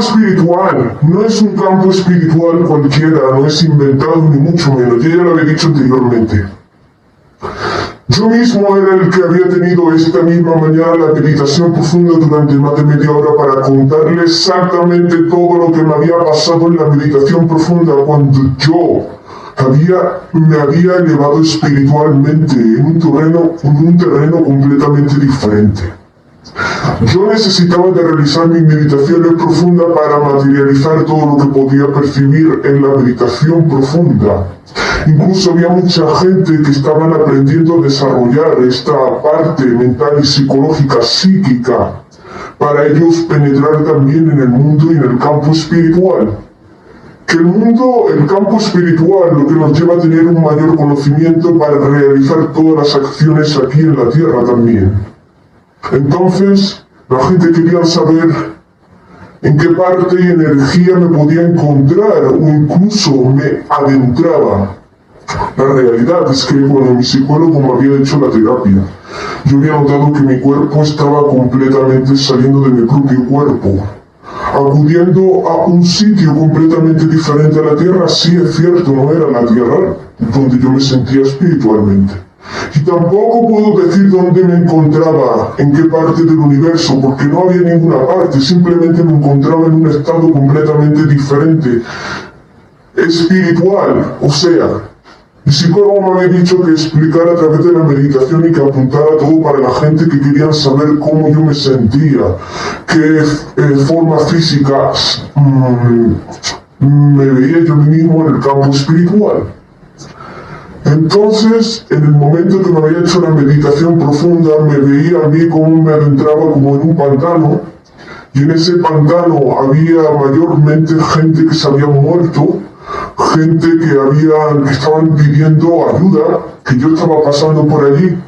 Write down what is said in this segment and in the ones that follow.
espiritual no es un campo espiritual cualquiera, no es inventado ni mucho menos, yo ya lo había dicho anteriormente. Yo mismo era el que había tenido esta misma mañana la meditación profunda durante más de media hora para contarle exactamente todo lo que me había pasado en la meditación profunda cuando yo me había elevado espiritualmente en un terreno completamente diferente. Yo necesitaba de realizar mis meditaciones profundas para materializar todo lo que podía percibir en la meditación profunda. Incluso había mucha gente que estaban aprendiendo a desarrollar esta parte mental y psicológica, psíquica, para ellos penetrar también en el mundo y en el campo espiritual. Que el campo espiritual, lo que nos lleva a tener un mayor conocimiento para realizar todas las acciones aquí en la tierra también. Entonces, la gente quería saber en qué parte y energía me podía encontrar o incluso me adentraba. La realidad es que cuando mi psicólogo me había hecho la terapia, yo había notado que mi cuerpo estaba completamente saliendo de mi propio cuerpo, acudiendo a un sitio completamente diferente a la Tierra. Sí, es cierto, no era la Tierra donde yo me sentía espiritualmente. Y tampoco puedo decir dónde me encontraba, en qué parte del universo, porque no había ninguna parte, simplemente me encontraba en un estado completamente diferente, espiritual. O sea, mi psicólogo me había dicho que explicara a través de la meditación y que apuntara todo para la gente que querían saber cómo yo me sentía, qué forma física me veía yo mismo en el campo espiritual. Entonces, en el momento que me había hecho la meditación profunda, me veía a mí como me adentraba como en un pantano, y en ese pantano había mayormente gente que se había muerto, gente que estaban pidiendo ayuda, que yo estaba pasando por allí,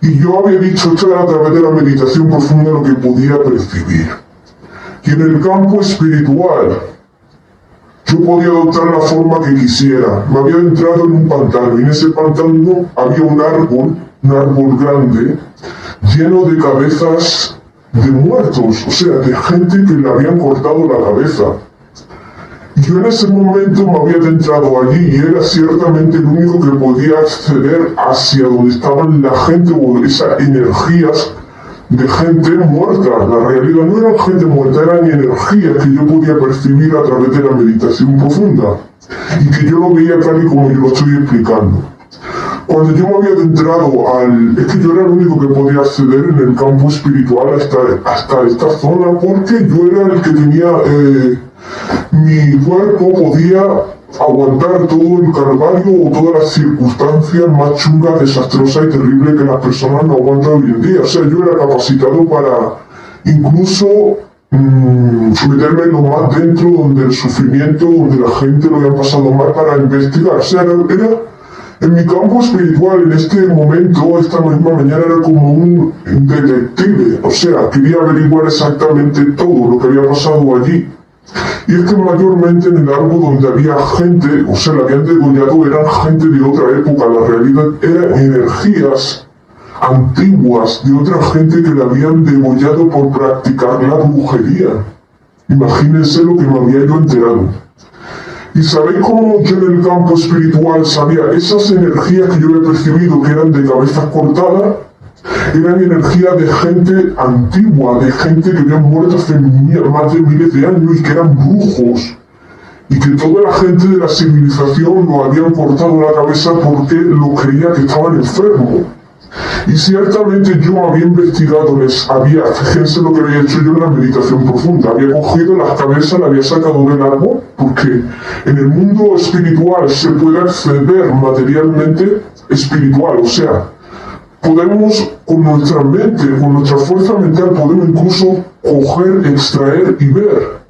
y yo había dicho esto era a través de la meditación profunda lo que podía percibir. Y en el campo espiritual, yo podía adoptar la forma que quisiera. Me había entrado en un pantano, y en ese pantano había un árbol grande, lleno de cabezas de muertos, o sea, de gente que le habían cortado la cabeza. Y yo en ese momento me había adentrado allí y era ciertamente el único que podía acceder hacia donde estaban la gente o esas energías de gente muerta. La realidad no era gente muerta, eran energías que yo podía percibir a través de la meditación profunda y que yo lo veía tal y como yo lo estoy explicando. Cuando yo me había adentrado es que yo era el único que podía acceder en el campo espiritual hasta esta zona, porque yo era el que tenía, mi cuerpo podía aguantar todo el calvario o todas las circunstancias más chungas, desastrosas y terribles que las personas no aguantan hoy en día. O sea, yo era capacitado para incluso meterme en lo más dentro, donde el sufrimiento, donde la gente lo había pasado mal, para investigar. O sea, era en mi campo espiritual, en este momento, esta misma mañana, era como un detective. O sea, quería averiguar exactamente todo lo que había pasado allí. Y es que mayormente en el árbol donde había gente, o sea, la habían degollado, eran gente de otra época. La realidad eran energías antiguas de otra gente que la habían degollado por practicar la brujería. Imagínense lo que me había yo enterado. ¿Y sabéis cómo yo en el campo espiritual sabía esas energías que yo he percibido que eran de cabezas cortadas? Eran energías de gente antigua, de gente que habían muerto hace más de miles de años y que eran brujos. Y que toda la gente de la civilización lo habían cortado la cabeza porque lo creía que estaban enfermos. Y ciertamente yo había investigado, fíjense lo que había hecho yo en la meditación profunda, había cogido las cabezas, la había sacado del árbol, porque en el mundo espiritual se puede acceder materialmente espiritual, o sea, podemos con nuestra mente, con nuestra fuerza mental, podemos incluso coger, extraer y ver.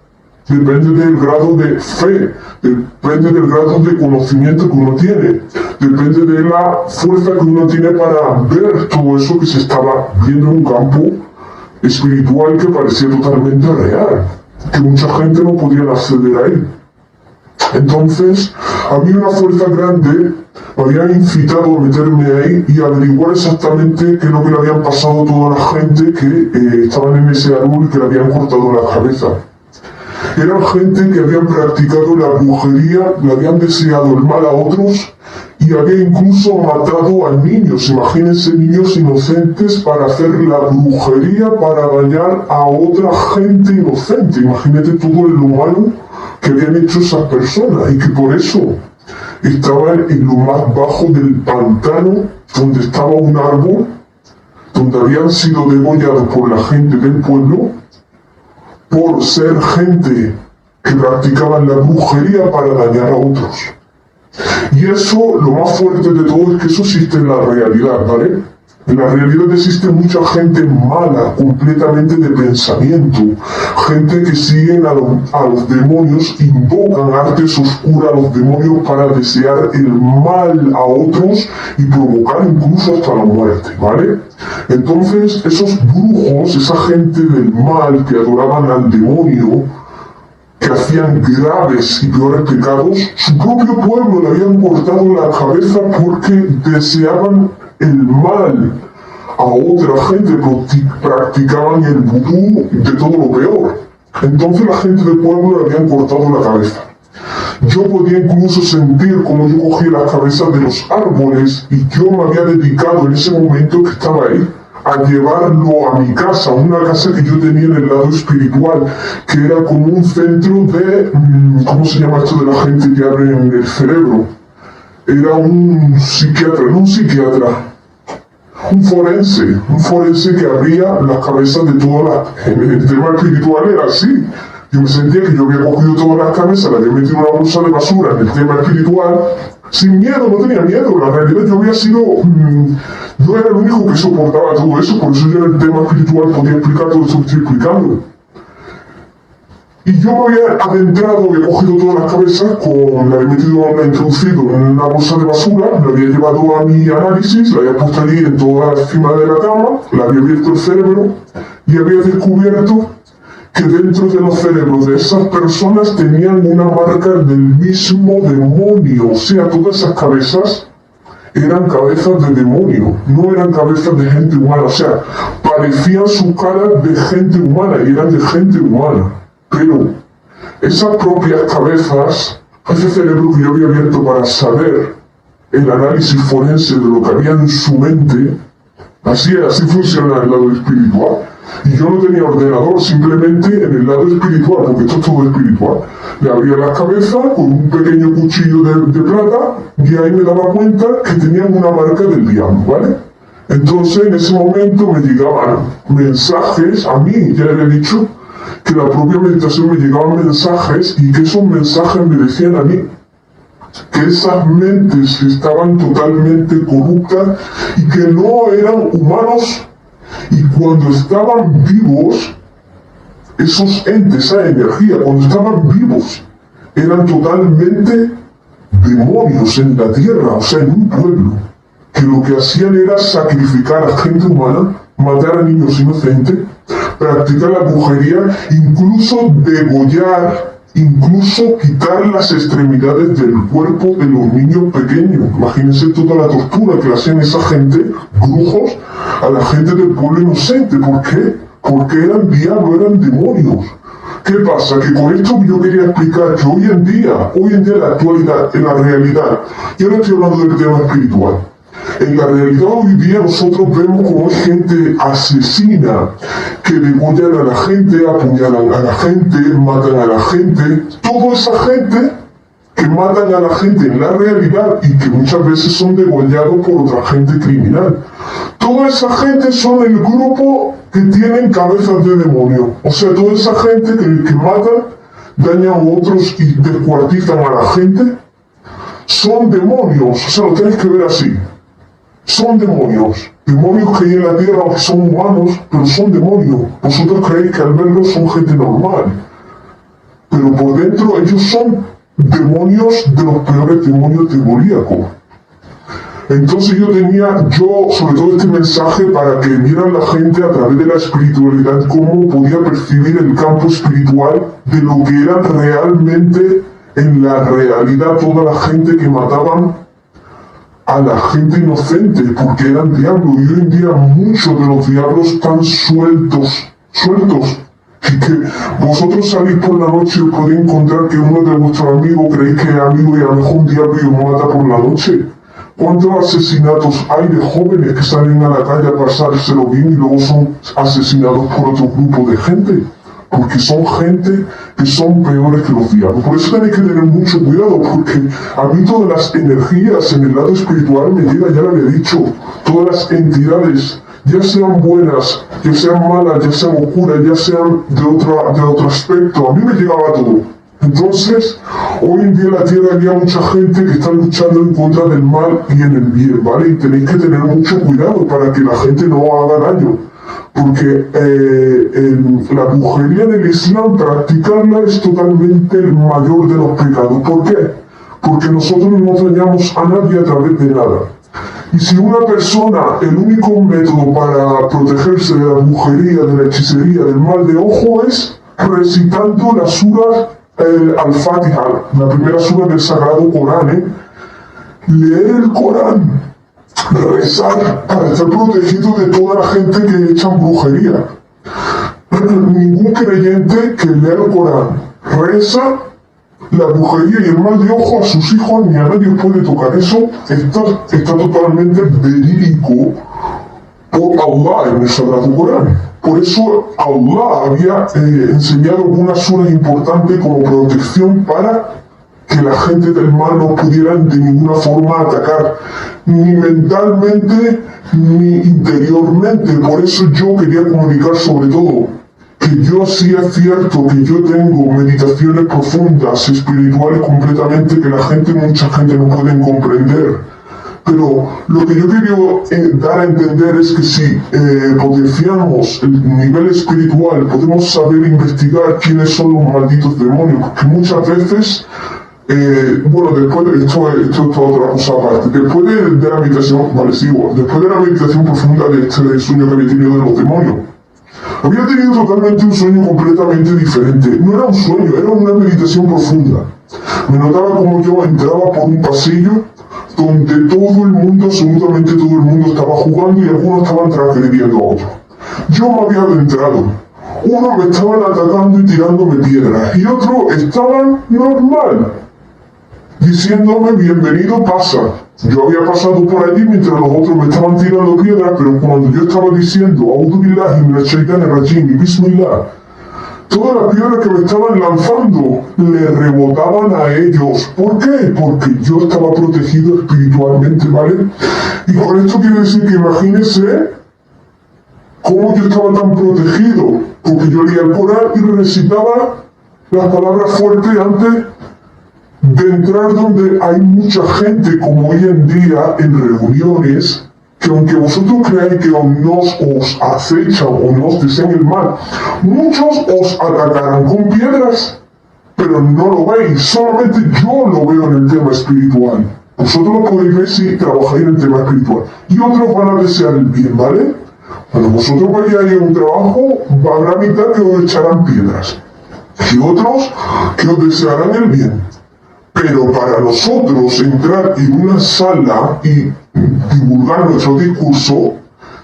Depende del grado de fe, depende del grado de conocimiento que uno tiene, depende de la fuerza que uno tiene para ver todo eso que se estaba viendo en un campo espiritual que parecía totalmente real, que mucha gente no podía acceder a él. Entonces, a mí una fuerza grande me había incitado a meterme ahí y averiguar exactamente qué es lo que le habían pasado a toda la gente que estaban en ese árbol y que le habían cortado la cabeza. Eran gente que habían practicado la brujería, le habían deseado el mal a otros y había incluso matado a niños. Imagínense, niños inocentes para hacer la brujería, para dañar a otra gente inocente. Imagínate todo lo malo que habían hecho esas personas y que por eso estaban en lo más bajo del pantano, donde estaba un árbol, donde habían sido degollados por la gente del pueblo, por ser gente que practicaban la brujería para dañar a otros. Y eso, lo más fuerte de todo es que eso existe en la realidad, ¿vale? En la realidad existe mucha gente mala, completamente de pensamiento, gente que siguen a los demonios, invocan artes oscuras a los demonios para desear el mal a otros y provocar incluso hasta la muerte, ¿vale? Entonces, esos brujos, esa gente del mal que adoraban al demonio, que hacían graves y peores pecados, su propio pueblo le habían cortado la cabeza porque deseaban el mal a otra gente, practicaban el vudú de todo lo peor. Entonces la gente del pueblo le habían cortado la cabeza. Yo podía incluso sentir como yo cogía las cabezas de los árboles y yo me había dedicado en ese momento que estaba ahí a llevarlo a mi casa, una casa que yo tenía en el lado espiritual, que era como un centro de, ¿cómo se llama esto de la gente que abre en el cerebro? Era un psiquiatra, no un psiquiatra, un forense que abría las cabezas de todas las... En el tema espiritual era así. Yo me sentía que yo había cogido todas las cabezas, las había metido en una bolsa de basura en el tema espiritual, sin miedo, no tenía miedo. La realidad yo había sido... yo era el único que soportaba todo eso, por eso yo en el tema espiritual podía explicar todo esto que estoy explicando. Y yo me había adentrado, había cogido todas las cabezas, la había introducido en una bolsa de basura, la había llevado a mi análisis, la había puesto allí en toda la cima de la cama, la había abierto el cerebro y había descubierto que dentro de los cerebros de esas personas tenían una marca del mismo demonio. O sea, todas esas cabezas eran cabezas de demonio, no eran cabezas de gente humana. O sea, parecían su cara de gente humana y eran de gente humana. Pero esas propias cabezas, ese cerebro que yo había abierto para saber el análisis forense de lo que había en su mente, así funciona el lado espiritual. Y yo no tenía ordenador, simplemente en el lado espiritual, porque esto es todo espiritual. Le abría la cabeza con un pequeño cuchillo de plata y ahí me daba cuenta que tenían una marca del diablo, ¿vale? Entonces en ese momento me llegaban mensajes, a mí ya le había dicho que la propia meditación me llegaban mensajes y que esos mensajes me decían a mí que esas mentes estaban totalmente corruptas y que no eran humanos. Y cuando estaban vivos, esos entes, esa energía, cuando estaban vivos, eran totalmente demonios en la tierra, o sea, en un pueblo, que lo que hacían era sacrificar a gente humana, matar a niños inocentes, practicar la brujería, incluso degollar, incluso quitar las extremidades del cuerpo de los niños pequeños. Imagínense toda la tortura que le hacían esa gente, brujos, a la gente del pueblo inocente. ¿Por qué? Porque eran diablos, eran demonios. ¿Qué pasa? Que con esto yo quería explicar que hoy en día, en la actualidad, en la realidad, yo no estoy hablando del tema espiritual, en la realidad hoy día nosotros vemos como hay gente asesina, que degollan a la gente, apuñalan a la gente, matan a la gente. Toda esa gente que matan a la gente en la realidad y que muchas veces son degollados por otra gente criminal. Toda esa gente son el grupo que tienen cabezas de demonio. O sea, toda esa gente que matan, dañan a otros y descuartizan a la gente, son demonios. O sea, lo tenéis que ver así. Son demonios. Demonios que hay en la tierra, aunque son humanos, pero son demonios. Vosotros creéis que al verlos son gente normal. Pero por dentro ellos son demonios de los peores demonios demoníacos. Entonces yo sobre todo este mensaje para que vieran la gente a través de la espiritualidad cómo podía percibir el campo espiritual de lo que eran realmente en la realidad toda la gente que mataban a la gente inocente, porque eran diablos. Y hoy en día muchos de los diablos están sueltos, Y que vosotros salís por la noche y podéis encontrar que uno de vuestros amigos creéis que es amigo y a lo mejor un diablo y os mata por la noche. ¿Cuántos asesinatos hay de jóvenes que salen a la calle a pasárselo bien y luego son asesinados por otro grupo de gente? Porque son gente que son peores que los diablos. Por eso tenéis que tener mucho cuidado, porque a mí todas las energías en el lado espiritual me llegan, ya lo había dicho, todas las entidades, ya sean buenas, ya sean malas, ya sean oscuras, ya sean de otro aspecto, a mí me llegaba todo. Entonces, hoy en día en la Tierra había mucha gente que está luchando en contra del mal y en el bien, ¿vale? Y tenéis que tener mucho cuidado para que la gente no haga daño. Porque la brujería del Islam, practicarla es totalmente el mayor de los pecados. ¿Por qué? Porque nosotros no dañamos a nadie a través de nada. Y si una persona, el único método para protegerse de la brujería, de la hechicería, del mal de ojo es recitando la sura Al-Fatiha, la primera sura del Sagrado Corán, leer el Corán, rezar para estar protegido de toda la gente que echan brujería. Ningún creyente que lea el Corán reza la brujería y el mal de ojo a sus hijos ni a nadie puede tocar. Eso está totalmente verídico por Allah en el Sagrado Corán. Por eso Allah había enseñado una sura importante como protección para que la gente del mal no pudieran de ninguna forma atacar, ni mentalmente ni interiormente. Por eso yo quería comunicar sobre todo que yo sí es cierto que yo tengo meditaciones profundas, espirituales completamente, que mucha gente no puede comprender. Pero lo que yo quería dar a entender es que si potenciamos el nivel espiritual, podemos saber investigar quiénes son los malditos demonios, porque muchas veces, después de esto es otra cosa aparte, después de la meditación, después de la meditación profunda de este sueño que había tenido de los demonios, había tenido totalmente un sueño completamente diferente. No era un sueño, era una meditación profunda. Me notaba como yo entraba por un pasillo donde todo el mundo, absolutamente todo el mundo estaba jugando y algunos estaban transgrediendo a otros. Yo me había adentrado. Unos me estaban atacando y tirándome piedras y otros estaban normal, diciéndome bienvenido, pasa. Yo había pasado por allí mientras los otros me estaban tirando piedras, pero cuando yo estaba diciendo A'udhu billahi minash shaitanir rajim y Bismillah, todas las piedras que me estaban lanzando le rebotaban a ellos. ¿Por qué? Porque yo estaba protegido espiritualmente, ¿vale? Y con esto quiero decir que imagínense cómo yo estaba tan protegido, porque yo leía el Corán y recitaba las palabras fuertes antes de entrar donde hay mucha gente, como hoy en día en reuniones, que aunque vosotros creáis que os acechan o nos desean el mal, muchos os atacarán con piedras, pero no lo veis, solamente yo lo veo en el tema espiritual. Vosotros lo podéis ver si trabajáis en el tema espiritual. Y otros van a desear el bien, ¿vale? Cuando vosotros vayáis a un trabajo, habrá mitad que os echarán piedras, y otros que os desearán el bien. Pero para nosotros entrar en una sala y divulgar nuestro discurso,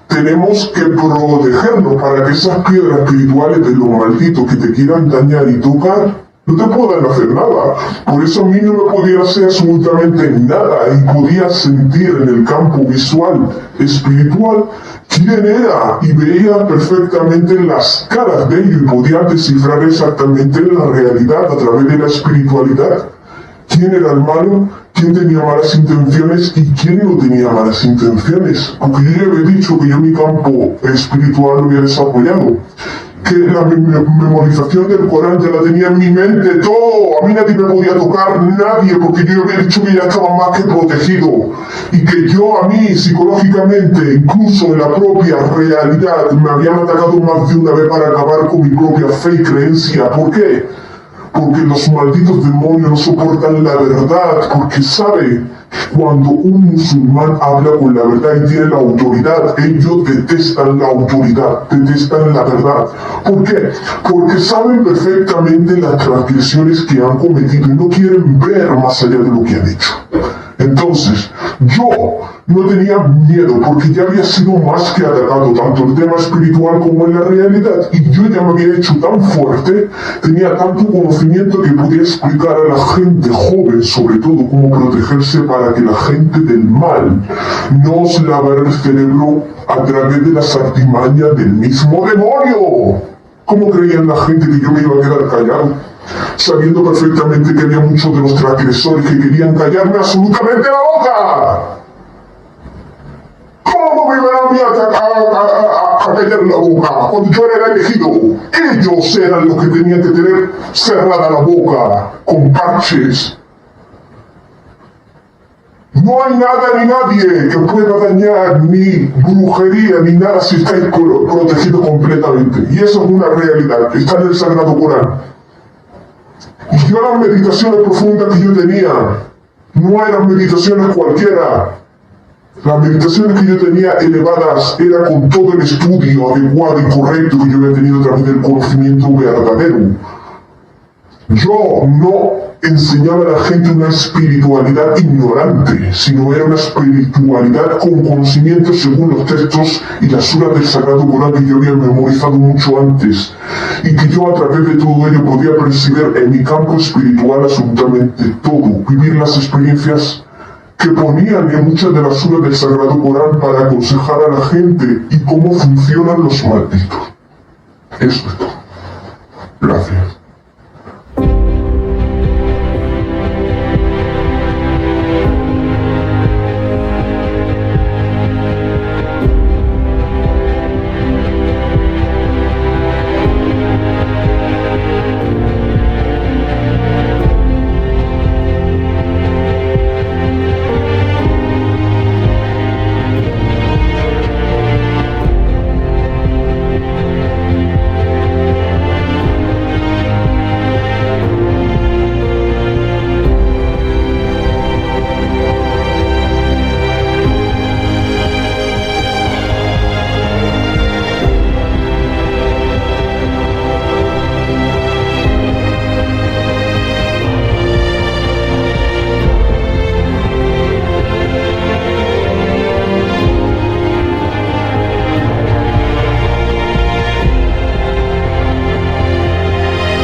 tenemos que protegernos para que esas piedras espirituales de los malditos que te quieran dañar y tocar, no te puedan hacer nada. Por eso a mí no me podía hacer absolutamente nada y podía sentir en el campo visual, espiritual, quién era y veía perfectamente las caras de ellos y podía descifrar exactamente la realidad a través de la espiritualidad. ¿Quién era el malo? ¿Quién tenía malas intenciones? ¿Y quién no tenía malas intenciones? Porque yo ya había dicho que yo mi campo espiritual lo había desarrollado. Que la memorización del Corán ya la tenía en mi mente, todo. A mí nadie me podía tocar, nadie, porque yo había dicho que ya estaba más que protegido. Y que yo a mí, psicológicamente, incluso en la propia realidad, me habían atacado más de una vez para acabar con mi propia fe y creencia. ¿Por qué? Porque los malditos demonios no soportan la verdad, porque sabe cuando un musulmán habla con la verdad y tiene la autoridad, ellos detestan la autoridad, detestan la verdad. ¿Por qué? Porque saben perfectamente las transgresiones que han cometido y no quieren ver más allá de lo que han hecho. Entonces, yo no tenía miedo porque ya había sido más que atacado, tanto el tema espiritual como en la realidad, y yo ya me había hecho tan fuerte, tenía tanto conocimiento que podía explicar a la gente joven, sobre todo, cómo protegerse para que la gente del mal no os lavara el cerebro a través de las artimañas del mismo demonio. ¿Cómo creían la gente que yo me iba a quedar callado? Sabiendo perfectamente que había muchos de los transgresores que querían callarme absolutamente la boca. ¿Cómo me iban a mí a callar la boca cuando yo era el elegido? Ellos eran los que tenían que tener cerrada la boca con parches. No hay nada ni nadie que pueda dañar, ni brujería, ni nada si estáis protegidos completamente. Y eso es una realidad, está en el Sagrado Corán. Y yo las meditaciones profundas que yo tenía, no eran meditaciones cualquiera. Las meditaciones que yo tenía elevadas era con todo el estudio adecuado y correcto que yo había tenido a través del conocimiento verdadero. Yo no enseñaba a la gente una espiritualidad ignorante, sino era una espiritualidad con conocimiento según los textos y las suras del Sagrado Corán que yo había memorizado mucho antes, y que yo a través de todo ello podía percibir en mi campo espiritual absolutamente todo, vivir las experiencias que ponían en muchas de las suras del Sagrado Corán para aconsejar a la gente y cómo funcionan los malditos. Esto es todo. Gracias.